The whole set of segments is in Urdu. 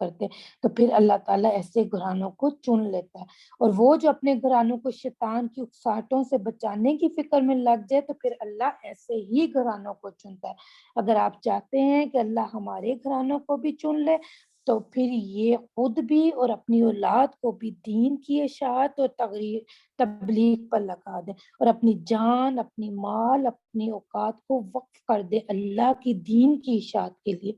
کرتے ہیں، تو پھر اللہ تعالیٰ ایسے گھرانوں کو چن لیتا ہے۔ اور وہ جو اپنے گھرانوں کو شیطان کی اکساہٹوں سے بچانے کی فکر میں لگ جائے تو پھر اللہ ایسے ہی گھرانوں کو چنتا ہے۔ اگر آپ چاہتے ہیں کہ اللہ ہمارے گھرانوں کو بھی چن لے تو پھر یہ خود بھی اور اپنی اولاد کو بھی دین کی اشاعت اور تبلیغ پر لگا دیں، اور اپنی جان، اپنی مال، اپنی اوقات کو وقف کر دے اللہ کی دین کی اشاعت کے لیے۔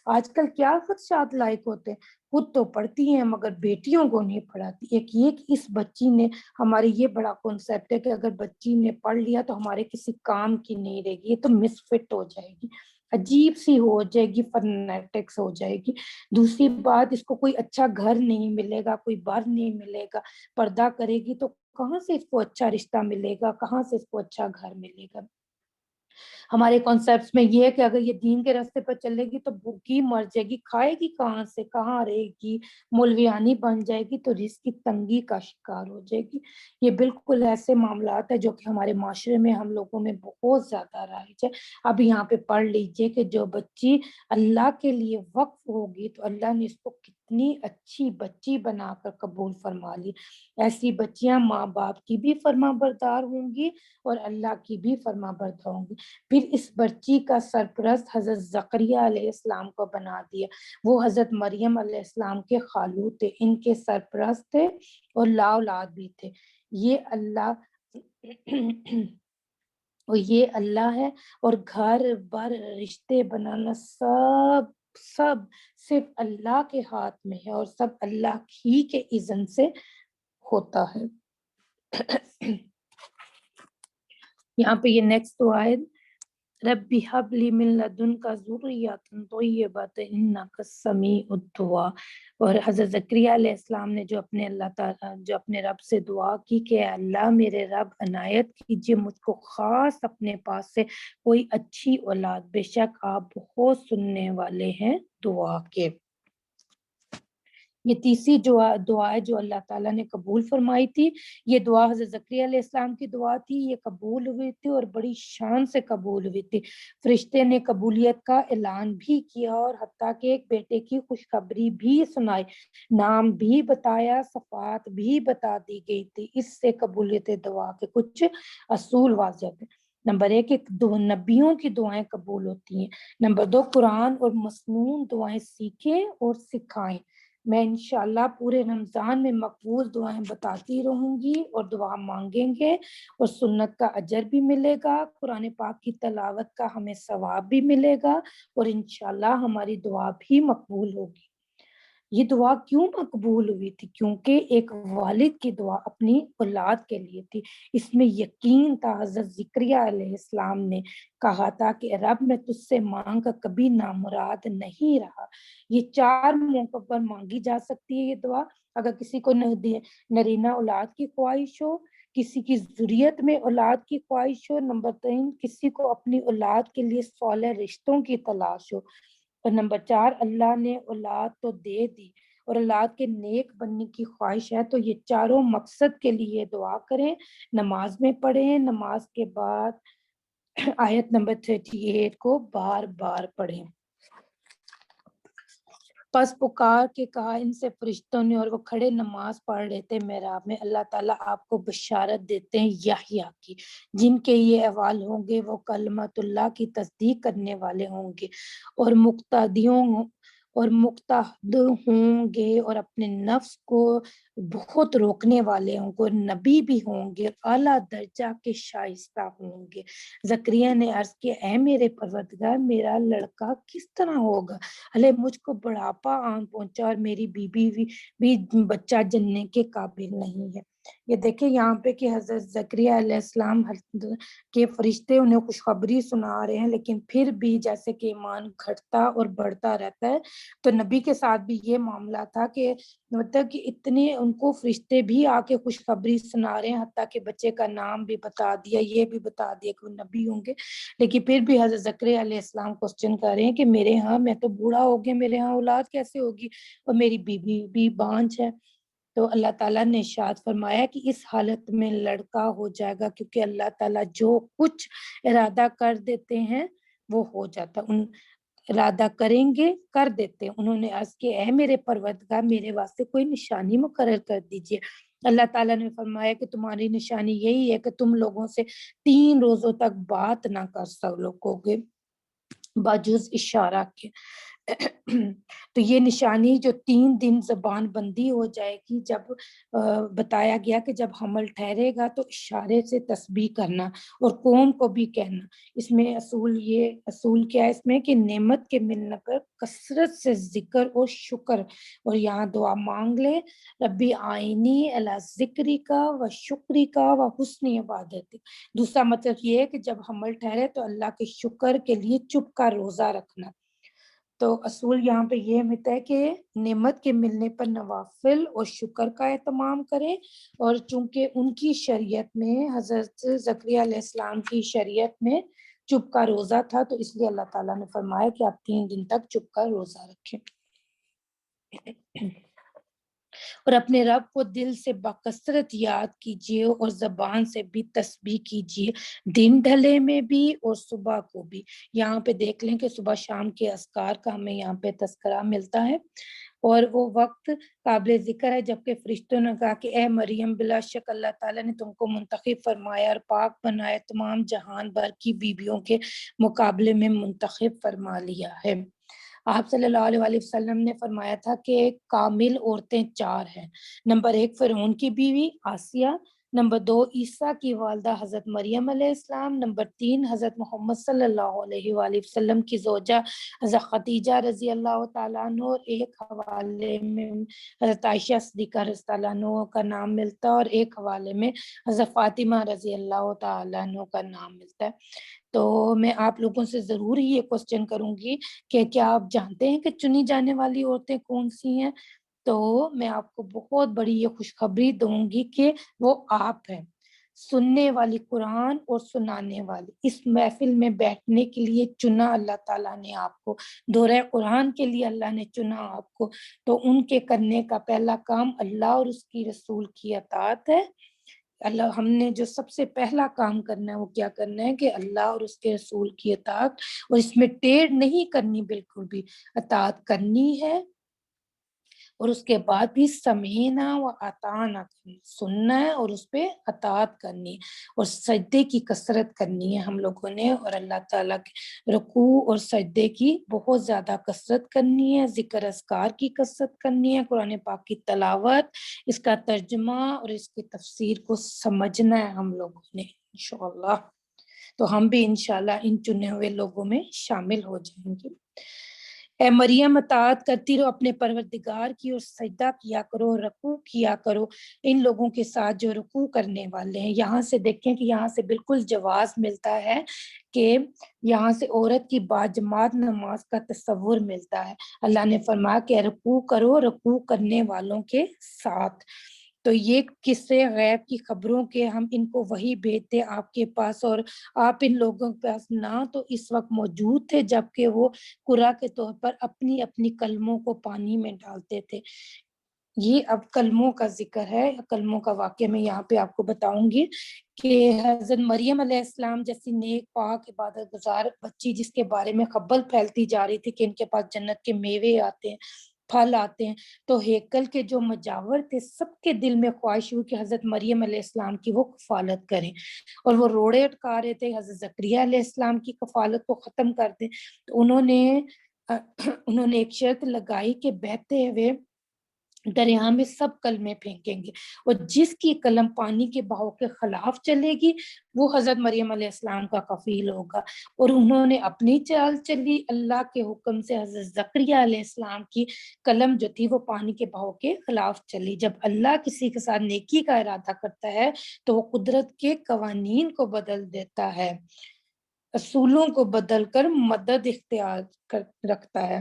آج کل کیا خدشات لائق ہوتے ہیں، خود تو پڑھتی ہیں مگر بیٹیوں کو نہیں پڑھاتی۔ ایک یہ کہ اس بچی نے، ہمارے یہ بڑا کنسیپٹ ہے کہ اگر بچی نے پڑھ لیا تو ہمارے کسی کام کی نہیں رہے گی، یہ تو مس فٹ ہو جائے گی، عجیب سی ہو جائے گی، فرنیٹکس ہو جائے گی۔ دوسری بات، اس کو کوئی اچھا گھر نہیں ملے گا، کوئی بر نہیں ملے گا، پردہ کرے گی تو کہاں سے اس کو اچھا رشتہ ملے گا، کہاں سے اس کو اچھا گھر ملے گا۔ ہمارے کانسیپٹس میں یہ ہے کہ اگر یہ دین کے راستے پر چلے گی تو بھوکی مر جائے گی، کھائے گی کہاں سے، کہاں رہے گی، مولویانی بن جائے گی تو رزق کی تنگی کا شکار ہو جائے گی۔ یہ بالکل ایسے معاملات ہیں جو کہ ہمارے معاشرے میں ہم لوگوں میں بہت زیادہ رائج ہے۔ اب یہاں پہ پڑھ لیجئے کہ جو بچی اللہ کے لیے وقف ہوگی تو اللہ نے اس کو کتنی اچھی بچی بنا کر قبول فرما لی۔ ایسی بچیاں ماں باپ کی بھی فرما بردار ہوں گی اور اللہ کی بھی فرما بردار ہوں گی۔ پھر اس بچی کا سرپرست حضرت زکریا علیہ السلام کو بنا دیا۔ وہ حضرت مریم علیہ السلام کے خالو تھے، ان کے سرپرست تھے اور لا اولاد بھی تھے۔ یہ اللہ اور یہ اللہ ہے، اور گھر بر رشتے بنانا سب صرف اللہ کے ہاتھ میں ہے اور سب اللہ ہی کے اذن سے ہوتا ہے۔ یہاں پہ یہ نیکسٹ دعا ہے، ربی حب لی من لدنک ذریۃ طیبۃ انک سمیع الدعاء۔ اور حضرت زکریا علیہ السلام نے جو اپنے رب سے دعا کی کہ اے اللہ میرے رب عنایت کیجیے مجھ کو خاص اپنے پاس سے کوئی اچھی اولاد، بے شک آپ بہت سننے والے ہیں دعا کے۔ یہ تیسری دعا ہے جو اللہ تعالیٰ نے قبول فرمائی تھی۔ یہ دعا حضرت زکریا علیہ السلام کی دعا تھی، یہ قبول ہوئی تھی اور بڑی شان سے قبول ہوئی تھی۔ فرشتے نے قبولیت کا اعلان بھی کیا اور حتیٰ کہ ایک بیٹے کی خوشخبری بھی سنائی، نام بھی بتایا، صفات بھی بتا دی گئی تھی۔ اس سے قبولیت دعا کے کچھ اصول واضح تھے۔ نمبر 1، نبیوں کی دعائیں قبول ہوتی ہیں۔ نمبر 2، قرآن اور مسنون دعائیں سیکھیں اور سکھائیں۔ میں انشاءاللہ پورے رمضان میں مقبول دعائیں بتاتی رہوں گی اور دعا مانگیں گے اور سنت کا اجر بھی ملے گا، قرآن پاک کی تلاوت کا ہمیں ثواب بھی ملے گا اور انشاءاللہ ہماری دعا بھی مقبول ہوگی۔ یہ دعا کیوں مقبول ہوئی تھی؟ کیونکہ ایک والد کی دعا اپنی اولاد کے لیے تھی۔ اس میں یقین تھا، حضرت زکریا علیہ السلام نے کہا تھا کہ رب میں تجھ سے مانگ کر کبھی نامراد نہیں رہا۔ یہ 4 موقع پر مانگی جا سکتی ہے یہ دعا۔ اگر کسی کو نرینہ اولاد کی خواہش ہو، کسی کی ذریت میں اولاد کی خواہش ہو، نمبر 3 کسی کو اپنی اولاد کے لیے صالح رشتوں کی تلاش ہو، اور نمبر 4 اللہ نے اولاد تو دے دی اور اولاد کے نیک بننے کی خواہش ہے، تو یہ چاروں مقصد کے لیے دعا کریں، نماز میں پڑھیں، نماز کے بعد آیت نمبر 38 کو بار بار پڑھیں۔ پس پکار کے کہا ان سے فرشتوں نے، اور وہ کھڑے نماز پڑھ رہے تھے محراب میں۔ اللہ تعالیٰ آپ کو بشارت دیتے ہیں یحییٰ کی، جن کے یہ احوال ہوں گے وہ کلمت اللہ کی تصدیق کرنے والے ہوں گے اور مقتصد ہوں گے اور اپنے نفس کو بہت روکنے والے ہوں گے اور نبی بھی ہوں گے، اعلیٰ درجہ کے شائستہ ہوں گے۔ زکریا نے عرض کیا اے میرے پروردگار میرا لڑکا کس طرح ہوگا، ہلے مجھ کو بڑھاپا آن پہنچا اور میری بیوی بھی بچہ جننے کے قابل نہیں ہے۔ یہ دیکھیں یہاں پہ کہ حضرت زکریا علیہ السلام کے فرشتے انہیں خوشخبری سنا رہے ہیں، لیکن پھر بھی جیسے کہ ایمان گھٹتا اور بڑھتا رہتا ہے، تو نبی کے ساتھ بھی یہ معاملہ تھا کہ مطلب کہ اتنے ان کو فرشتے بھی آ کے خوشخبری سنا رہے ہیں، حتیٰ کہ بچے کا نام بھی بتا دیا، یہ بھی بتا دیا کہ وہ نبی ہوں گے، لیکن پھر بھی حضرت زکریا علیہ السلام کوسچن کر رہے ہیں کہ میرے ہاں میں تو بوڑھا ہو گیا، میرے ہاں اولاد کیسے ہوگی اور میری بیوی بھی بانجھ ہے۔ تو اللہ تعالیٰ نے ارشاد فرمایا کہ اس حالت میں لڑکا ہو جائے گا، کیونکہ اللہ تعالیٰ جو کچھ ارادہ کر دیتے ہیں وہ ہو جاتا ہے۔ ارادہ کریں گے کر دیتے ہیں۔ انہوں نے عرض کیا اے میرے پروردگار میرے واسطے کوئی نشانی مقرر کر دیجئے۔ اللہ تعالیٰ نے فرمایا کہ تمہاری نشانی یہی ہے کہ تم لوگوں سے 3 روزوں تک بات نہ کر سکو گے باجوز اشارہ کے۔ تو یہ نشانی جو 3 دن زبان بندی ہو جائے گی، جب بتایا گیا کہ جب حمل ٹھہرے گا تو اشارے سے تسبیح کرنا اور قوم کو بھی کہنا۔ اس میں اصول کیا ہے اس میں کہ نعمت کے ملنے پر کثرت سے ذکر اور شکر، اور یہاں دعا مانگ لے ربی آئینی علی ذکری کا و شکری کا و حسن عبادت۔ دوسرا مطلب یہ ہے کہ جب حمل ٹھہرے تو اللہ کے شکر کے لیے چپ کا روزہ رکھنا۔ تو اصول یہاں پہ یہ ملتا ہے کہ نعمت کے ملنے پر نوافل اور شکر کا اہتمام کریں، اور چونکہ ان کی شریعت میں حضرت زکریا علیہ السلام کی شریعت میں چپ کا روزہ تھا، تو اس لیے اللہ تعالیٰ نے فرمایا کہ آپ 3 دن تک چپ کا روزہ رکھیں اور اپنے رب کو دل سے بکثرت یاد کیجیے اور زبان سے بھی تسبیح کیجیے، دن ڈھلے میں بھی اور صبح کو بھی۔ یہاں پہ دیکھ لیں کہ صبح شام کے اذکار کا ہمیں یہاں پہ تذکرہ ملتا ہے، اور وہ وقت قابل ذکر ہے جبکہ فرشتوں نے کہا کہ اے مریم بلا شک اللہ تعالیٰ نے تم کو منتخب فرمایا اور پاک بنایا، تمام جہان بھر کی بیویوں کے مقابلے میں منتخب فرما لیا ہے۔ آپ صلی اللہ علیہ وآلہ وسلم نے فرمایا تھا کہ کامل عورتیں 4 ہیں۔ نمبر 1 فرعون کی بیوی آسیہ، نمبر 2 عیسیٰ کی والدہ حضرت مریم علیہ السلام، نمبر 3 حضرت محمد صلی اللہ علیہ وآلہ وسلم کی زوجہ حضرت خدیجہ رضی اللہ تعالیٰ عنہ، اور ایک حوالے میں حضرت عائشہ صدیقہ رضی اللہ عنہ کا نام ملتا ہے، اور ایک حوالے میں حضرت فاطمہ رضی اللہ تعالیٰ عنہ کا نام ملتا ہے۔ تو میں آپ لوگوں سے ضرور ہی یہ کوسچن کروں گی کہ کیا آپ جانتے ہیں کہ چنی جانے والی عورتیں کون سی ہیں؟ تو میں آپ کو بہت بڑی یہ خوشخبری دوں گی کہ وہ آپ ہیں، سننے والی قرآن اور سنانے والی۔ اس محفل میں بیٹھنے کے لیے چنا اللہ تعالیٰ نے آپ کو، دورہ قرآن کے لیے اللہ نے چنا آپ کو، تو ان کے کرنے کا پہلا کام اللہ اور اس کی رسول کی اطاعت ہے۔ اللہ ہم نے جو سب سے پہلا کام کرنا ہے وہ کیا کرنا ہے کہ اللہ اور اس کے رسول کی اطاعت، اور اس میں ٹیڑھ نہیں کرنی، بالکل بھی اطاعت کرنی ہے، اور اس کے بعد بھی سمینا و اطاعنا کرنی، سننا ہے اور اس پہ اطاعت کرنی، اور سجدے کی کثرت کرنی ہے ہم لوگوں نے، اور اللہ تعالیٰ کے رکوع اور سجدے کی بہت زیادہ کثرت کرنی ہے، ذکر اذکار کی کثرت کرنی ہے، قرآن پاک کی تلاوت، اس کا ترجمہ اور اس کی تفسیر کو سمجھنا ہے ہم لوگوں نے انشاءاللہ۔ تو ہم بھی انشاءاللہ ان چنے ہوئے لوگوں میں شامل ہو جائیں گے۔ اے مریم اطاعت کرتی رہو اپنے پروردگار کی، اور سجدہ کیا کرو، رکوع کیا کرو ان لوگوں کے ساتھ جو رکوع کرنے والے ہیں۔ یہاں سے دیکھیں کہ یہاں سے بالکل جواز ملتا ہے کہ یہاں سے عورت کی باجماعت نماز کا تصور ملتا ہے۔ اللہ نے فرمایا کہ رکوع کرو رکوع کرنے والوں کے ساتھ۔ تو یہ قصے غیب کی خبروں کے ہم ان کو وہی بھیجتے آپ کے پاس، اور آپ ان لوگوں کے پاس نہ تو اس وقت موجود تھے جبکہ وہ قرآن کے طور پر اپنی اپنی کلموں کو پانی میں ڈالتے تھے۔ یہ اب کلموں کا ذکر ہے، کلموں کا واقعہ میں یہاں پہ آپ کو بتاؤں گی کہ حضرت مریم علیہ السلام جیسی نیک پاک عبادت گزار بچی جس کے بارے میں خبر پھیلتی جا رہی تھی کہ ان کے پاس جنت کے میوے آتے ہیں، پھل آتے ہیں، تو ہیکل کے جو مجاور تھے سب کے دل میں خواہش ہوئی کہ حضرت مریم علیہ السلام کی وہ کفالت کریں، اور وہ روڑے اٹکا رہے تھے حضرت زکریا علیہ السلام کی کفالت کو ختم کر دیں۔ تو انہوں نے ایک شرط لگائی کہ بہتے ہوئے دریا میں سب کلمے پھینکیں گے، اور جس کی قلم پانی کے بہاؤ کے خلاف چلے گی وہ حضرت مریم علیہ السلام کا کفیل ہوگا۔ اور انہوں نے اپنی چال چلی، اللہ کے حکم سے حضرت زکریا علیہ السلام کی قلم جو تھی وہ پانی کے بہاؤ کے خلاف چلی۔ جب اللہ کسی کے ساتھ نیکی کا ارادہ کرتا ہے تو وہ قدرت کے قوانین کو بدل دیتا ہے، اصولوں کو بدل کر مدد اختیار رکھتا ہے۔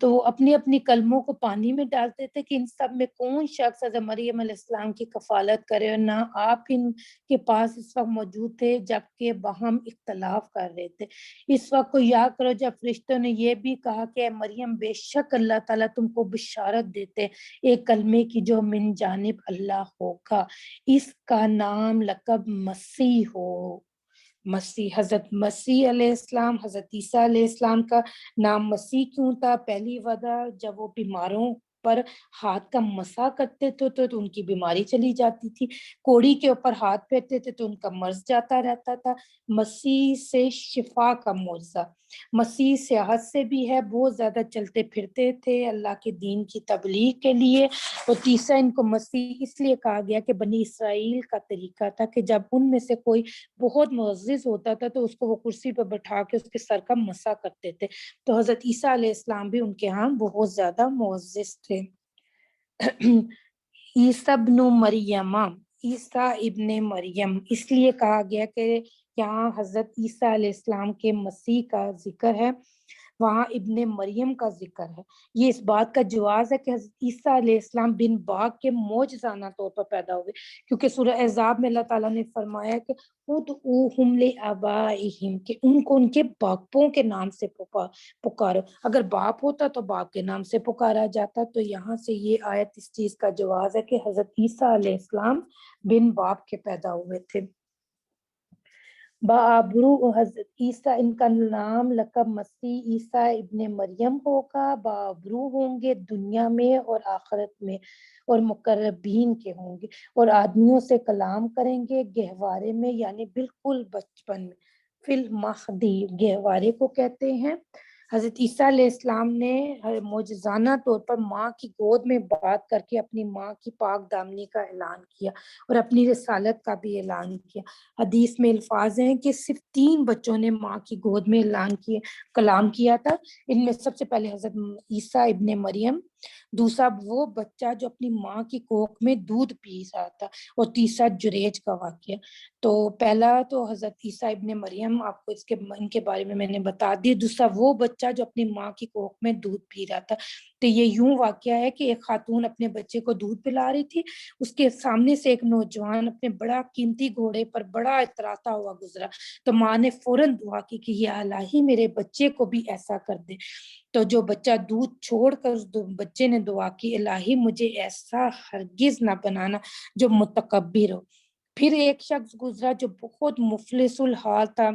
تو اپنی اپنی کلموں کو پانی میں ڈالتے تھے کہ ان سب میں کون شخص حضرت مریم علیہ السلام کی کفالت کرے، اور نہ آپ ان کے پاس اس وقت موجود تھے جبکہ باہم اختلاف کر رہے تھے۔ اس وقت کو یاد کرو جب فرشتوں نے یہ بھی کہا کہ اے مریم بے شک اللہ تعالیٰ تم کو بشارت دیتے ایک کلمے کی جو من جانب اللہ ہوگا، اس کا نام لقب مسیح ہو۔ مسیح، حضرت مسیح علیہ السلام، حضرت عیسیٰ علیہ السلام کا نام مسیح کیوں تھا؟ پہلی وجہ جب وہ بیماروں پر ہاتھ کا مسا کرتے تھے تو ان کی بیماری چلی جاتی تھی، کوڑی کے اوپر ہاتھ پھیرتے تھے تو ان کا مرض جاتا رہتا تھا۔ مسیح سے شفا کا معجزہ، مسیح سیاحت سے بھی ہے، بہت زیادہ چلتے پھرتے تھے اللہ کے دین کی تبلیغ کے لیے۔ اور تیسرا، ان کو مسیح اس لیے کہا گیا کہ بنی اسرائیل کا طریقہ تھا کہ جب ان میں سے کوئی بہت معزز ہوتا تھا تو اس کو وہ کرسی پہ بٹھا کے اس کے سر کا مسا کرتے تھے، تو حضرت عیسیٰ علیہ السلام بھی ان کے ہاں بہت زیادہ معزز تھے۔ عیسیٰ ابن مریم، عیسیٰ ابن مریم اس لیے کہا گیا کہ یہاں حضرت عیسیٰ علیہ السلام کے مسیح کا ذکر ہے، وہاں ابن مریم کا ذکر ہے۔ یہ اس بات کا جواز ہے کہ حضرت عیسیٰ علیہ السلام بن باغ کے معجزانہ طور پر پیدا ہوئے، کیونکہ سورہ احزاب میں اللہ تعالیٰ نے فرمایا کہ ادعوہم لآبائہم، کہ ان کو ان کے باپوں کے نام سے پکارو۔ اگر باپ ہوتا تو باپ کے نام سے پکارا جاتا، تو یہاں سے یہ آیت اس چیز کا جواز ہے کہ حضرت عیسیٰ علیہ السلام بن باپ کے پیدا ہوئے تھے۔ بابرو، حضرت عیسیٰ، ان کا نام لقب مسیح عیسیٰ ابن مریم ہوگا، بابرو ہوں گے دنیا میں اور آخرت میں، اور مقربین کے ہوں گے، اور آدمیوں سے کلام کریں گے گہوارے میں، یعنی بالکل بچپن میں، فی المہدی، گہوارے کو کہتے ہیں۔ حضرت عیسیٰ علیہ السلام نے معجزانہ طور پر ماں کی گود میں بات کر کے اپنی ماں کی پاک دامنی کا اعلان کیا اور اپنی رسالت کا بھی اعلان کیا۔ حدیث میں الفاظ ہیں کہ صرف 3 بچوں نے ماں کی گود میں کلام کیا تھا، ان میں سب سے پہلے حضرت عیسیٰ ابن مریم، دوسرا وہ بچہ جو اپنی ماں کی کوکھ میں دودھ پی رہا تھا، اور تیسرا جریج کا واقعہ۔ تو پہلا تو حضرت عیسیٰ ابن مریم، آپ کو ان کے بارے میں نے بتا دی۔ دوسرا وہ بچہ جو اپنی ماں کی کوکھ میں دودھ پی رہا تھا، تو یہ یوں واقعہ ہے کہ ایک خاتون اپنے بچے کو دودھ پلا رہی تھی، اس کے سامنے سے ایک نوجوان اپنے بڑا قیمتی گھوڑے پر بڑا اتراتا ہوا گزرا، تو ماں نے فوراً دعا کی کہ یا الہی میرے بچے کو بھی ایسا کر دے۔ تو جو بچہ دودھ چھوڑ کر اس بچے نے دعا کی، الہی مجھے ایسا ہرگز نہ بنانا جو متکبر ہو۔ پھر ایک شخص گزرا جو بہت مفلس الحال تھا،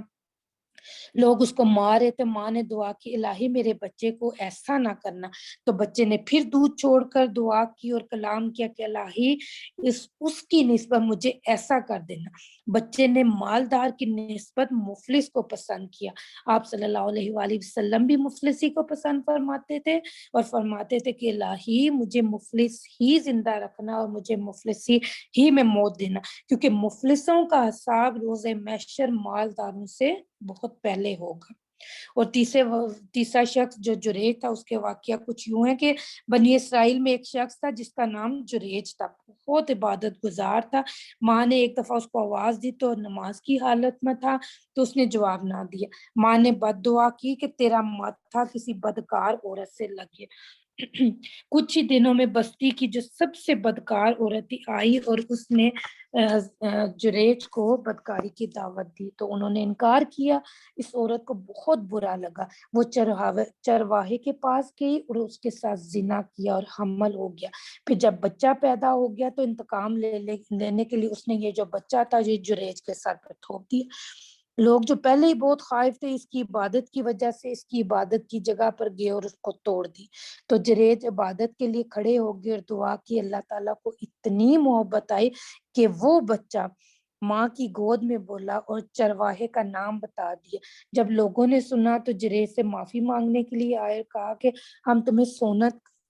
لوگ اس کو مار رہے تھے، ماں نے دعا کی الہی میرے بچے کو ایسا نہ کرنا، تو بچے نے پھر دودھ چھوڑ کر دعا کی اور کلام کیا کہ الہی اس کی نسبت مجھے ایسا کر دینا۔ بچے نے مالدار کی نسبت مفلس کو پسند کیا۔ آپ صلی اللہ علیہ وآلہ وسلم بھی مفلسی کو پسند فرماتے تھے اور فرماتے تھے کہ الہی مجھے مفلس ہی زندہ رکھنا اور مجھے مفلسی ہی میں موت دینا، کیونکہ مفلسوں کا حساب روز محشر مالداروں سے بہت پہلے ہوگا۔ اور تیسرا شخص جو جریج تھا، اس کے واقعہ کچھ یوں ہے کہ بنی اسرائیل میں ایک شخص تھا جس کا نام جریج تھا، بہت عبادت گزار تھا۔ ماں نے ایک دفعہ اس کو آواز دی تو نماز کی حالت میں تھا، تو اس نے جواب نہ دیا۔ ماں نے بد دعا کی کہ تیرا ماتھا کسی بدکار عورت سے لگے۔ کچھ ہی دنوں میں بستی کی جو سب سے بدکار عورت آئی اور اس نے جریج کو بدکاری کی دعوت دی، تو انہوں نے انکار کیا۔ اس عورت کو بہت برا لگا، وہ چرواہے کے پاس گئی اور اس کے ساتھ زنا کیا اور حمل ہو گیا۔ پھر جب بچہ پیدا ہو گیا تو انتقام لینے کے لیے اس نے یہ جو بچہ تھا یہ جریج کے سر پر تھوپ دیا۔ لوگ جو پہلے ہی بہت خائف تھے اس کی عبادت کی وجہ سے، اس کی عبادت کی جگہ پر گئے اور اس کو توڑ دی۔ تو جریج عبادت کے لیے کھڑے ہو گئے اور دعا کی، اللہ تعالیٰ کو اتنی محبت آئی کہ وہ بچہ ماں کی گود میں بولا اور چرواہے کا نام بتا دیا۔ جب لوگوں نے سنا تو جریج سے معافی مانگنے کے لیے آئے، کہا کہ ہم تمہیں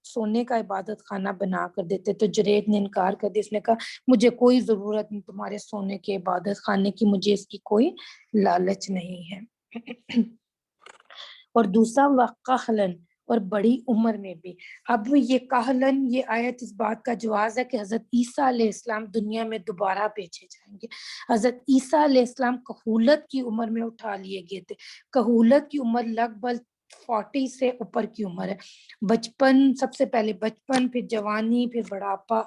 سونے کا عبادت خانہ بنا کر دیتے، تو جریج نے انکار کر دیا۔ اس نے کہا مجھے کوئی ضرورت نہیں تمہارے سونے کے عبادت خانے کی، مجھے اس کی کوئی لالچ نہیں ہے۔ اور دوسرا وقحلن، اور بڑی عمر میں بھی۔ اب یہ کہلن، یہ آیت اس بات کا جواز ہے کہ حضرت عیسیٰ علیہ السلام دنیا میں دوبارہ بھیجے جائیں گے۔ حضرت عیسیٰ علیہ السلام کہولت کی عمر میں اٹھا لیے گئے تھے۔ کہولت کی عمر لگ بھگ 40 سے اوپر کی عمر ہے۔ بچپن، سب سے پہلے بچپن، پھر جوانی، پھر بڑھاپا،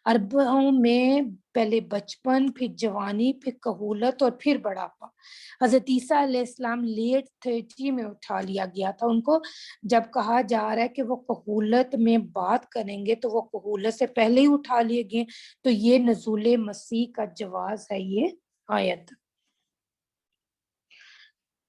اربعوں میں پہلے بچپن، پھر جوانی، پھر کہولت اور پھر بڑھاپا۔ حضرت عیسیٰ علیہ السلام لیٹ 30 میں اٹھا لیا گیا تھا ان کو۔ جب کہا جا رہا ہے کہ وہ کہولت میں بات کریں گے تو وہ کہولت سے پہلے ہی اٹھا لیے گئے، تو یہ نزول مسیح کا جواز ہے یہ آیت۔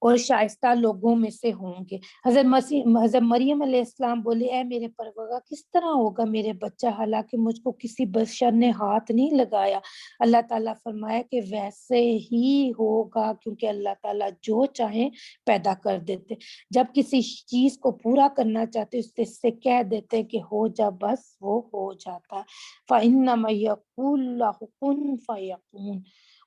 اور شائستہ لوگوں میں سے ہوں گے۔ حضرت مریم علیہ السلام بولے اے میرے پروردگار کس طرح ہوگا میرے بچہ حالانکہ مجھ کو کسی بشر نے ہاتھ نہیں لگایا۔ اللہ تعالیٰ فرمایا کہ ویسے ہی ہوگا کیونکہ اللہ تعالیٰ جو چاہیں پیدا کر دیتے، جب کسی چیز کو پورا کرنا چاہتے اس سے کہہ دیتے کہ ہو جا، بس وہ ہو جاتا۔ فَإِنَّمَا يَقُولُ لَهُ كُن فَيَكُونُ۔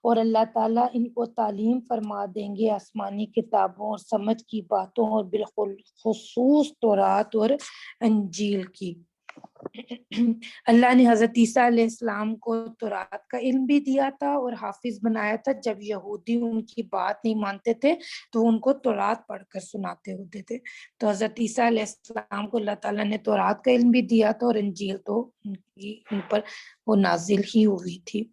اور اللہ تعالیٰ ان کو تعلیم فرما دیں گے آسمانی کتابوں اور سمجھ کی باتوں اور بالخصوص تورات اور انجیل کی۔ اللہ نے حضرت عیسیٰ علیہ السلام کو تورات کا علم بھی دیا تھا اور حافظ بنایا تھا۔ جب یہودی ان کی بات نہیں مانتے تھے تو ان کو تورات پڑھ کر سناتے ہوتے تھے۔ تو حضرت عیسیٰ علیہ السلام کو اللہ تعالیٰ نے تورات کا علم بھی دیا تھا اور انجیل تو ان پر وہ نازل ہی ہوئی تھی۔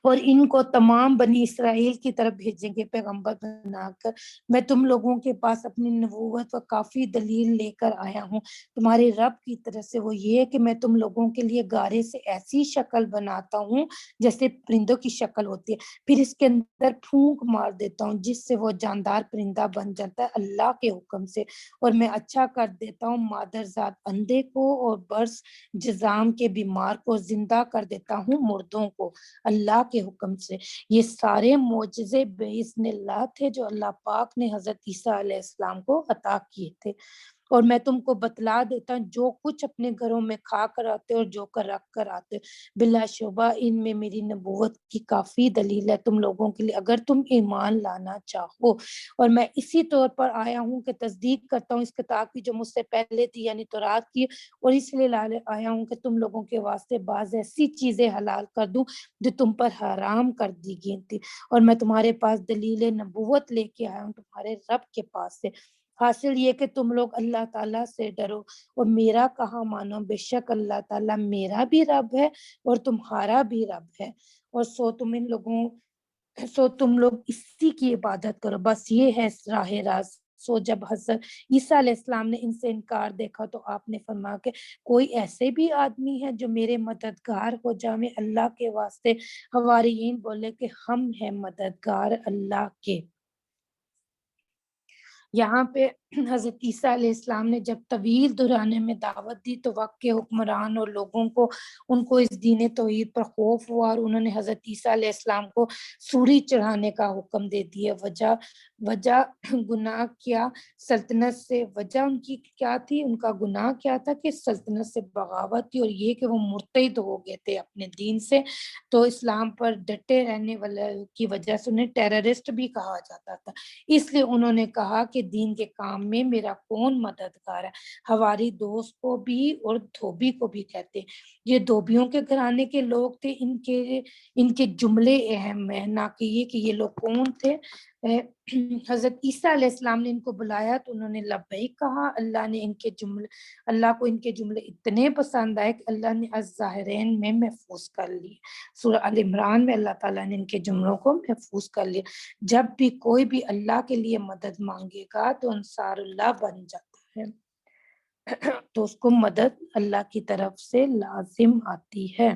اور ان کو تمام بنی اسرائیل کی طرف بھیجیں گے پیغمبر بنا کر۔ میں تم لوگوں کے پاس اپنی نبوت و کافی دلیل لے کر آیا ہوں تمہارے رب کی طرف سے، وہ یہ کہ میں تم لوگوں کے لیے گارے سے ایسی شکل بناتا ہوں جیسے پرندوں کی شکل ہوتی ہے، پھر اس کے اندر پھونک مار دیتا ہوں جس سے وہ جاندار پرندہ بن جاتا ہے اللہ کے حکم سے، اور میں اچھا کر دیتا ہوں مادرزاد اندھے کو اور برس جزام کے بیمار کو، زندہ کر دیتا ہوں مردوں کو اللہ کے حکم سے۔ یہ سارے معجزے باذن اللہ تھے جو اللہ پاک نے حضرت عیسیٰ علیہ السلام کو عطا کیے تھے۔ اور میں تم کو بتلا دیتا ہوں جو کچھ اپنے گھروں میں کھا کر آتے اور جو کر رکھ کر آتے، بلا شبہ ان میں میری نبوت کی کافی دلیل ہے تم لوگوں کے لیے اگر تم ایمان لانا چاہو۔ اور میں اسی طور پر آیا ہوں کہ تصدیق کرتا ہوں اس کتاب کی جو مجھ سے پہلے تھی یعنی تورات کی، اور اس لیے آیا ہوں کہ تم لوگوں کے واسطے بعض ایسی چیزیں حلال کر دوں جو تم پر حرام کر دی گئی تھی، اور میں تمہارے پاس دلیل نبوت لے کے آیا ہوں تمہارے رب کے پاس سے۔ حاصل یہ کہ تم لوگ اللہ تعالیٰ سے ڈرو اور میرا کہا مانو، بے شک اللہ تعالیٰ میرا بھی رب ہے اور تمہارا بھی رب ہے، اور سو تم لوگ اسی کی عبادت کرو، بس یہ ہے راہ راست۔ سو جب حضرت عیسیٰ علیہ السلام نے ان سے انکار دیکھا تو آپ نے فرمایا کہ کوئی ایسے بھی آدمی ہے جو میرے مددگار ہو جائے اللہ کے واسطے۔ حواریین بولے کہ ہم ہیں مددگار اللہ کے۔ یہاں پہ حضرت عیسیٰ علیہ السلام نے جب طویل درانے میں دعوت دی تو وقت کے حکمران اور لوگوں کو ان کو اس دین توحید پر خوف ہوا اور انہوں نے حضرت عیسیٰ علیہ السلام کو سوری چڑھانے کا حکم دے دیا۔ وجہ گناہ کیا سلطنت سے، وجہ ان کی کیا تھی، ان کا گناہ کیا تھا کہ سلطنت سے بغاوت تھی اور یہ کہ وہ مرتد ہو گئے تھے اپنے دین سے۔ تو اسلام پر ڈٹے رہنے والے کی وجہ سے انہیں ٹیررسٹ بھی کہا جاتا تھا، اس لیے انہوں نے کہا کہ دین کے کام میں میرا کون مددگار ہے۔ ہماری دوست کو بھی اور دھوبی کو بھی کہتے ہیں، یہ دھوبیوں کے گھرانے کے لوگ تھے، ان کے جملے اہم ہیں نہ کہ یہ لوگ کون تھے۔ حضرت عیسیٰ علیہ السلام نے ان کو بلایا تو انہوں نے لبیک کہا۔ اللہ کو ان کے جملے اتنے پسند آئے کہ اللہ نے الظاہرین میں محفوظ کر لیے۔ سورہ ال عمران میں اللہ تعالیٰ نے ان کے جملوں کو محفوظ کر لیا۔ جب بھی کوئی بھی اللہ کے لیے مدد مانگے گا تو انصار اللہ بن جاتا ہے، تو اس کو مدد اللہ کی طرف سے لازم آتی ہے۔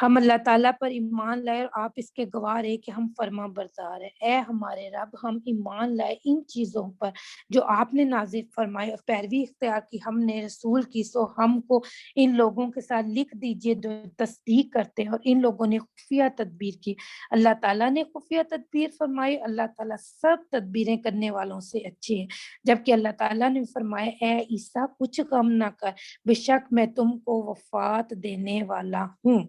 ہم اللہ تعالیٰ پر ایمان لائے اور آپ اس کے گواہ رہے کہ ہم فرما بردار ہیں۔ اے ہمارے رب، ہم ایمان لائے ان چیزوں پر جو آپ نے نازل فرمائے اور پیروی اختیار کی ہم نے رسول کی، سو ہم کو ان لوگوں کے ساتھ لکھ دیجئے جو تصدیق کرتے ہیں۔ اور ان لوگوں نے خفیہ تدبیر کی، اللہ تعالیٰ نے خفیہ تدبیر فرمائی، اللہ تعالیٰ سب تدبیریں کرنے والوں سے اچھے ہیں۔ جبکہ اللہ تعالیٰ نے فرمایا اے عیسیٰ کچھ غم نہ کر، بے شک میں تم کو وفات دینے والا ہوں۔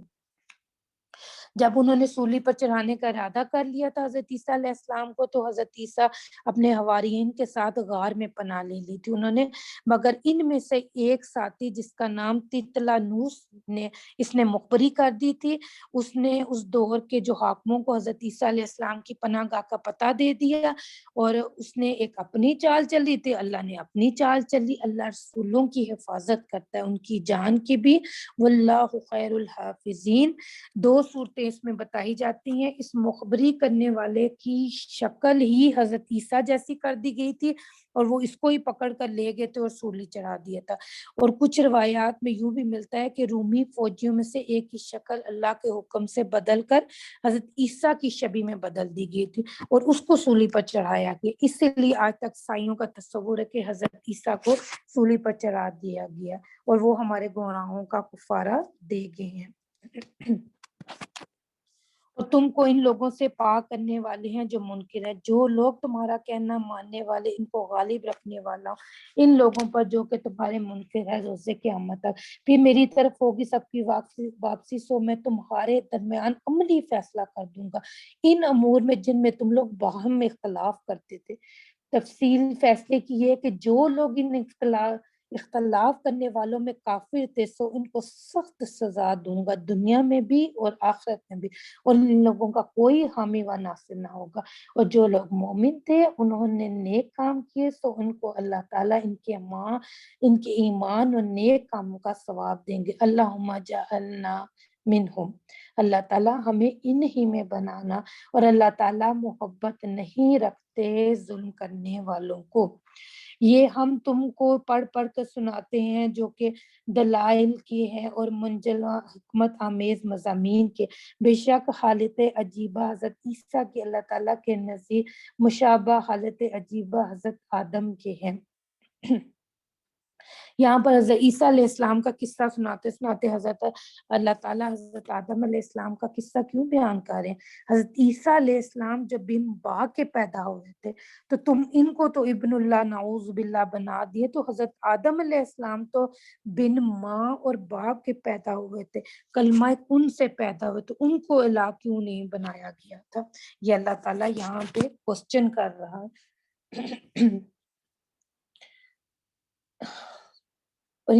جب انہوں نے سولی پر چڑھانے کا ارادہ کر لیا تھا حضرت عیسیٰ علیہ السلام کو، تو حضرت عیسیٰ اپنے حواریین کے ساتھ غار میں پناہ لے لی تھی انہوں نے، مگر ان میں سے ایک ساتھی جس کا نام تیتلانوس نے اس نے مخبری کر دی تھی، اس نے اس دور کے جو حاکموں کو حضرت عیسیٰ علیہ السلام کی پناہ گاہ کا پتہ دے دیا، اور اس نے ایک اپنی چال چلی تھی، اللہ نے اپنی چال چلی۔ اللہ رسولوں کی حفاظت کرتا ہے، ان کی جان کی بھی، واللہ خیر الحافظین۔ دو صورتیں باتیں اس میں بتائی جاتی ہیں۔ اس مخبری کرنے والے کی شکل ہی حضرت عیسیٰ جیسی کر دی گئی تھی اور وہ اس کو ہی پکڑ کر لے گئے تھے اور سولی چڑھا دیا تھا۔ اور کچھ روایات میں یوں بھی ملتا ہے کہ رومی فوجیوں میں سے ایک کی شکل اللہ کے حکم سے بدل کر حضرت عیسیٰ کی شبیہ میں بدل دی گئی تھی اور اس کو سولی پر چڑھایا گیا۔ اس لیے آج تک عیسائیوں کا تصور ہے کہ حضرت عیسیٰ کو سولی پر چڑھا دیا گیا اور وہ ہمارے گناہوں کا کفارہ دے گئے ہیں۔ اور تم کو ان لوگوں سے پاک کرنے والے ہیں جو منکر ہیں، جو لوگ تمہارا کہنا ماننے والے، ان کو غالب رکھنے والا ان لوگوں پر جو کہ تمہارے منکر ہے روز قیامت تک۔ پھر میری طرف ہوگی سب کی واپسی، سو میں تمہارے درمیان عملی فیصلہ کر دوں گا ان امور میں جن میں تم لوگ باہم اختلاف کرتے تھے۔ تفصیل فیصلے کی یہ کہ جو لوگ ان اختلاف کرنے والوں میں کافر تھے سو ان کو سخت سزا دوں گا دنیا میں بھی اور آخرت میں بھی، اور ان لوگوں کا کوئی حامی و ناصر نہ ہوگا۔ اور جو لوگ مومن تھے انہوں نے نیک کام کیے سو ان کو اللہ تعالیٰ ان کے ایمان اور نیک کاموں کا ثواب دیں گے۔ اللہم جعلنا منہم، اللہ تعالیٰ ہمیں انہی میں بنانا۔ اور اللہ تعالیٰ محبت نہیں رکھتے ظلم کرنے والوں کو۔ یہ ہم تم کو پڑھ پڑھ کر سناتے ہیں جو کہ دلائل کی ہیں اور منجلا حکمت آمیز مضامین کے۔ بے شک حالت عجیبہ حضرت عیسیٰ کی اللہ تعالیٰ کے نزدیک مشابہ حالت عجیبہ حضرت آدم کے ہیں۔ یہاں پر حضرت عیسیٰ علیہ السلام کا قصہ سناتے حضرت اللہ تعالیٰ حضرت آدم علیہ السلام کا قصہ کیوں بیان کر رہے ہیں؟ حضرت عیسیٰ علیہ السلام جب بن باپ کے پیدا ہوئے تھے تو تم ان کو تو ابن اللہ نعوذ باللہ بنا دیے، تو حضرت آدم علیہ السلام تو بن ماں اور باپ کے پیدا ہوئے تھے، کلمہ کن سے پیدا ہوئے، تو ان کو الہ کیوں نہیں بنایا گیا تھا؟ یہ اللہ تعالیٰ یہاں پہ کوسچن کر رہا ہے۔ اور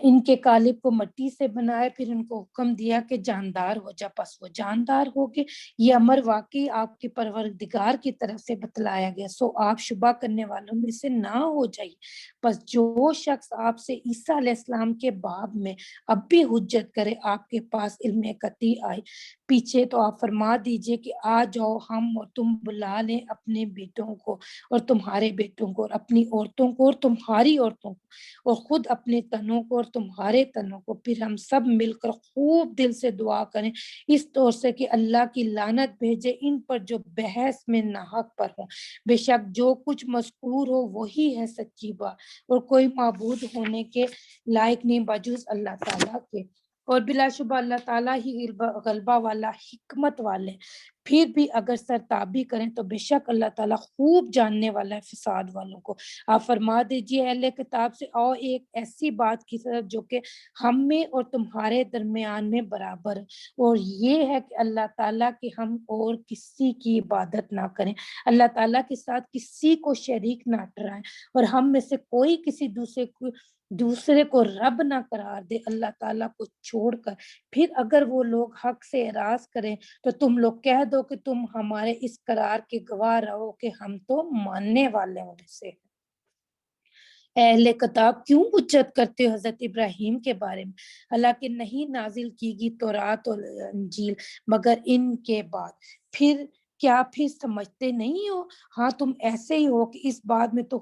ان کے قالب کو مٹی سے بنایا، پھر ان کو حکم دیا کہ جاندار ہو جا، پس وہ جاندار ہو گئے۔ یہ امر واقعی آپ کے پروردگار کی طرف سے بتلایا گیا، سو آپ شبہ کرنے والوں میں سے نہ ہو جائیے۔ پس جو شخص آپ سے عیسیٰ علیہ السلام کے باب میں اب بھی حجت کرے، آپ کے پاس علم قطعی آئے پیچھے، تو آپ فرما دیجئے کہ آ جاؤ، ہم اور تم بلا لیں اپنے بیٹوں کو اور تمہارے بیٹوں کو، اور اپنی عورتوں کو اور تمہاری عورتوں کو، اور خود اپنے تنوں کو اور تمہارے تنوں کو، پھر ہم سب مل کر خوب دل سے دعا کریں اس طور سے کہ اللہ کی لعنت بھیجے ان پر جو بحث میں ناحق پر ہوں۔ بے شک جو کچھ مذکور ہو وہی ہے سچی بات، اور کوئی معبود ہونے کے لائق نہیں بجز اللہ تعالیٰ کے، اور بلا شبہ اللہ تعالیٰ ہی غلبہ والا حکمت والے۔ پھر بھی اگر سرتابی کریں تو بے شک اللہ تعالیٰ خوب جاننے والا ہے فساد والوں کو۔ آپ فرما دیجئے اہل کتاب سے، آؤ ایک ایسی بات کی طرف جو کہ ہم میں اور تمہارے درمیان میں برابر ہے، اور یہ ہے کہ اللہ تعالیٰ کے ہم اور کسی کی عبادت نہ کریں، اللہ تعالیٰ کے ساتھ کسی کو شریک نہ ٹھہرائیں، اور ہم میں سے کوئی کسی دوسرے کو رب نہ قرار دے اللہ تعالیٰ کو چھوڑ کر۔ پھر اگر وہ لوگ حق سے اعراض کریں تو تم لوگ کہہ دو کہ تم ہمارے اس قرار کے گواہ رہو کہ ہم تو ماننے والوں میں سے ہیں۔ اہل کتاب کیوں حجت کرتے ہو حضرت ابراہیم کے بارے میں، حالانکہ نہیں نازل کی گئی تورات اور انجیل مگر ان کے بعد؟ پھر سمجھتے نہیں ہو؟ ہاں تم ایسے ہی ہو کہ اس بات میں تو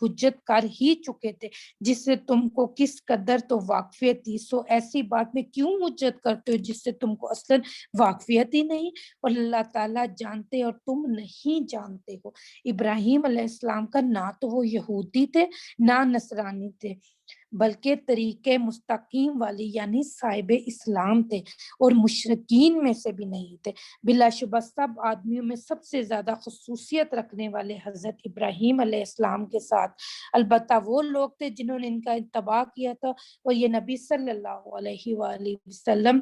حجت کر ہی چکے تھے جس سے تم کو کس قدر تو واقفیت تھی، سو ایسی بات میں کیوں حجت کرتے ہو جس سے تم کو اصلاً واقفیت ہی نہیں، اور اللہ تعالیٰ جانتے اور تم نہیں جانتے ہو۔ ابراہیم علیہ السلام کا نہ تو وہ یہودی تھے نہ نصرانی تھے، بلکہ طریقے مستقیم والی یعنی صاحب اسلام تھے، اور مشرکین میں سے بھی نہیں تھے۔ بلا شبہ سب آدمیوں میں سب سے زیادہ خصوصیت رکھنے والے حضرت ابراہیم علیہ السلام کے ساتھ البتہ وہ لوگ تھے جنہوں نے ان کا اتباع کیا تھا، اور یہ نبی صلی اللہ علیہ وآلہ وسلم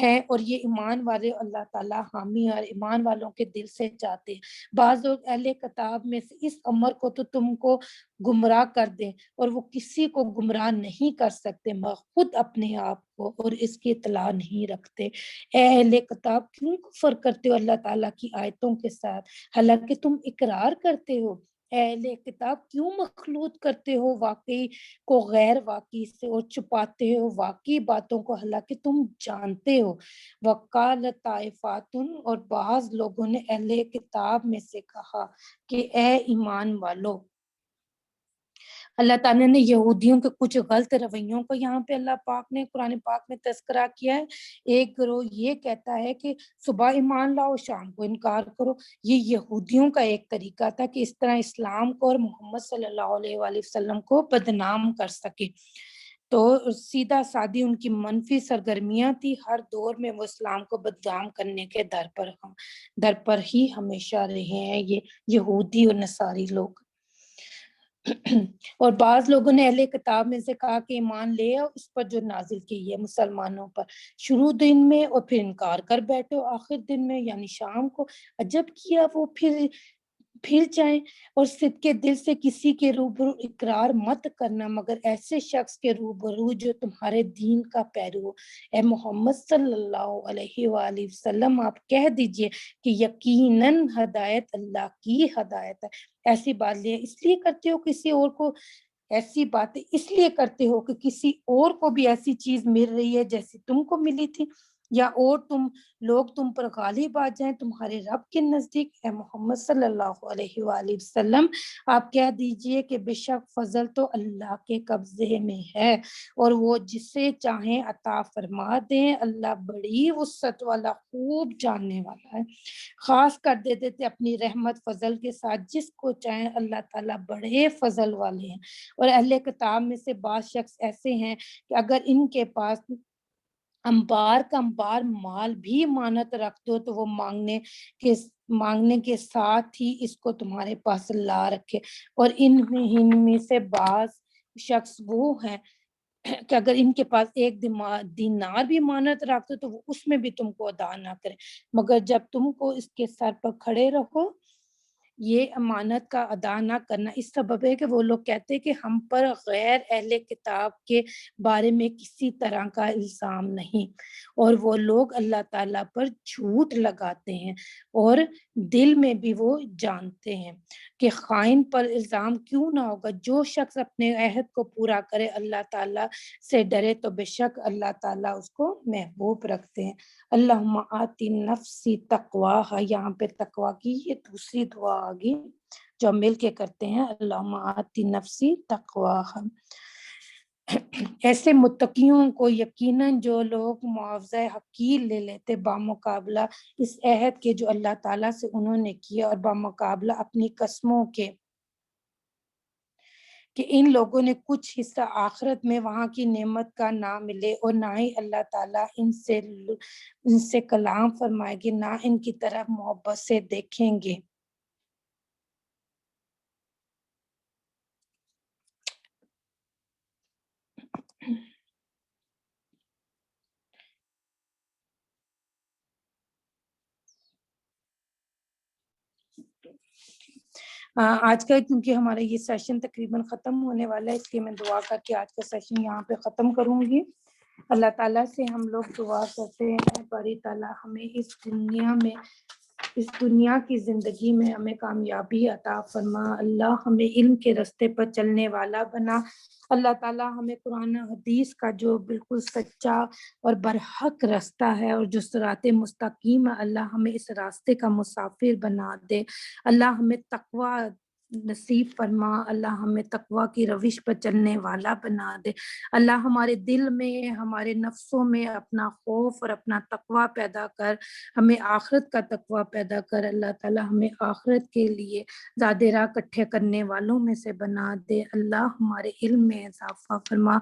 ہے، اور یہ ایمان والے اللہ تعالیٰ حامی اور ایمان والوں کے دل سے چاہتے ہیں۔ بعض لوگ اہل کتاب میں سے اس امر کو تو تم کو گمراہ کر دیں، اور وہ کسی کو گمراہ نہیں کر سکتے مگر خود اپنے آپ کو، اور اس کی اطلاع نہیں رکھتے۔ اے اہل کتاب کیوں کفر کرتے ہو اللہ تعالیٰ کی آیتوں کے ساتھ، حالانکہ تم اقرار کرتے ہو اہل کتاب کیوں مخلوط کرتے ہو واقعی کو غیر واقعی سے اور چھپاتے ہو واقعی باتوں کو حالانکہ تم جانتے ہو۔ وقال طائفاتن، اور بعض لوگوں نے اہل کتاب میں سے کہا کہ اے ایمان والو، اللہ تعالیٰ نے یہودیوں کے کچھ غلط رویوں کو یہاں پہ اللہ پاک نے قرآن پاک میں تذکرہ کیا ہے۔ ایک گروہ یہ کہتا ہے کہ صبح ایمان لاؤ شام کو انکار کرو۔ یہ یہودیوں کا ایک طریقہ تھا کہ اس طرح اسلام کو اور محمد صلی اللہ علیہ وآلہ وسلم کو بدنام کر سکے۔ تو سیدھا سادی ان کی منفی سرگرمیاں تھی، ہر دور میں وہ اسلام کو بدنام کرنے کے در پر ہی ہمیشہ رہے ہیں یہ یہودی اور نصاری لوگ۔ اور بعض لوگوں نے اہل کتاب میں سے کہا کہ ایمان لے آؤ اس پر جو نازل کی ہے مسلمانوں پر شروع دن میں، اور پھر انکار کر بیٹھو آخر دن میں یعنی شام کو۔ عجب کیا وہ پھر جائیں، اور صدقے دل سے کسی کے روبرو اقرار مت کرنا مگر ایسے شخص کے روبرو جو تمہارے دین کا پیرو ہو۔ اے محمد صلی اللہ علیہ وآلہ وسلم آپ کہہ دیجئے کہ یقیناً ہدایت اللہ کی ہدایت ہے۔ ایسی بات اس لیے کرتے ہو کسی اور کو، ایسی باتیں اس لیے کرتے ہو کہ کسی اور کو بھی ایسی چیز مل رہی ہے جیسی تم کو ملی تھی، یا اور لوگ تم پر غالب آ جائیں تمہارے رب کے نزدیک۔ اے محمد صلی اللہ علیہ وآلہ وسلم آپ کہہ دیجئے کہ بے شک فضل تو اللہ کے قبضے میں ہے اور وہ جسے چاہیں عطا فرما دیں، اللہ بڑی وسعت والا خوب جاننے والا ہے۔ خاص کر دیتے تھے اپنی رحمت فضل کے ساتھ جس کو چاہیں، اللہ تعالیٰ بڑے فضل والے ہیں۔ اور اہل کتاب میں سے بعض شخص ایسے ہیں کہ اگر ان کے پاس انبار کا انبار مال بھی امانت رکھ دو تو وہ مانگنے کے ساتھ ہی اس کو تمہارے پاس لا رکھے۔ اور ان میں سے بعض شخص وہ ہیں کہ اگر ان کے پاس ایک دینار بھی امانت رکھ دو تو وہ اس میں بھی تم کو ادا نہ کرے، مگر جب تم کو اس کے سر پر کھڑے رہو یہ امانت کا ادا نہ کرنا اس سبب ہے کہ وہ لوگ کہتے ہیں کہ ہم پر غیر اہل کتاب کے بارے میں کسی طرح کا الزام نہیں، اور وہ لوگ اللہ تعالیٰ پر جھوٹ لگاتے ہیں اور دل میں بھی وہ جانتے ہیں کہ خائن پر الزام کیوں نہ ہوگا۔ جو شخص اپنے عہد کو پورا کرے اللہ تعالیٰ سے ڈرے تو بے شک اللہ تعالیٰ اس کو محبوب رکھتے ہیں۔ اللہم آتی نفسی تقواہا، یہاں پہ تقوی کی یہ دوسری دعا آگی جو ہم مل کے کرتے ہیں، اللہم آتی نفسی تقواہا۔ ایسے متقیوں کو یقیناً جو لوگ معاوضہ حقیر لے لیتے بامقابلہ اس عہد کے جو اللہ تعالیٰ سے انہوں نے کیا اور بامقابلہ اپنی قسموں کے کہ ان لوگوں نے کچھ حصہ آخرت میں وہاں کی نعمت کا نہ ملے، اور نہ ہی اللہ تعالیٰ ان سے کلام فرمائے گے، نہ ان کی طرف محبت سے دیکھیں گے۔ آج کا کیونکہ ہمارا یہ سیشن تقریباً ختم ہونے والا ہے اس لیے میں دعا کر کے آج کا سیشن یہاں پہ ختم کروں گی۔ اللہ تعالیٰ سے ہم لوگ دعا کرتے ہیں باری تعالیٰ ہمیں اس دنیا کی زندگی میں ہمیں کامیابی عطا فرما، اللہ ہمیں علم کے رستے پر چلنے والا بنا، اللہ تعالیٰ ہمیں قرآن حدیث کا جو بالکل سچا اور برحق رستہ ہے اور جو صراط مستقیم ہے اللہ ہمیں اس راستے کا مسافر بنا دے، اللہ ہمیں تقوی نصیب فرما، اللہ ہمیں تقوی کی روش پر چلنے والا بنا دے، اللہ ہمارے دل میں ہمارے نفسوں میں اپنا خوف اور اپنا تقوی پیدا کر، ہمیں آخرت کا تقوی پیدا کر، اللہ تعالیٰ ہمیں آخرت کے لیے زیادہ راہ اکٹھے کرنے والوں میں سے بنا دے، اللہ ہمارے علم میں اضافہ فرما،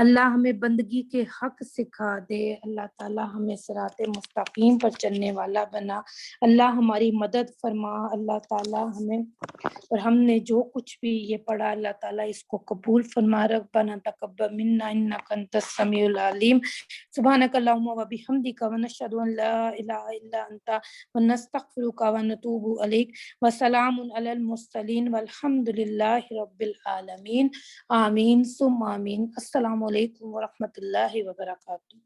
اللہ ہمیں بندگی کے حق سکھا دے، اللہ تعالیٰ ہمیں صراط مستقیم پر چلنے والا بنا، اللہ ہماری مدد فرما، اللہ تعالیٰ ہمیں اور ہم نے جو کچھ بھی یہ پڑھا اللہ تعالیٰ اس کو قبول فرما، ربنا تقبل منا انک انت السمیع العلیم، سبحانک اللہم و بحمدک ونشہد ان لا الہ الا انت ونستغفرک ونتوب الیک، وسلام علی المرسلین والحمد للہ رب العالمین، آمین ثم آمین۔ السلام علیکم ورحمۃ اللہ وبرکاتہ۔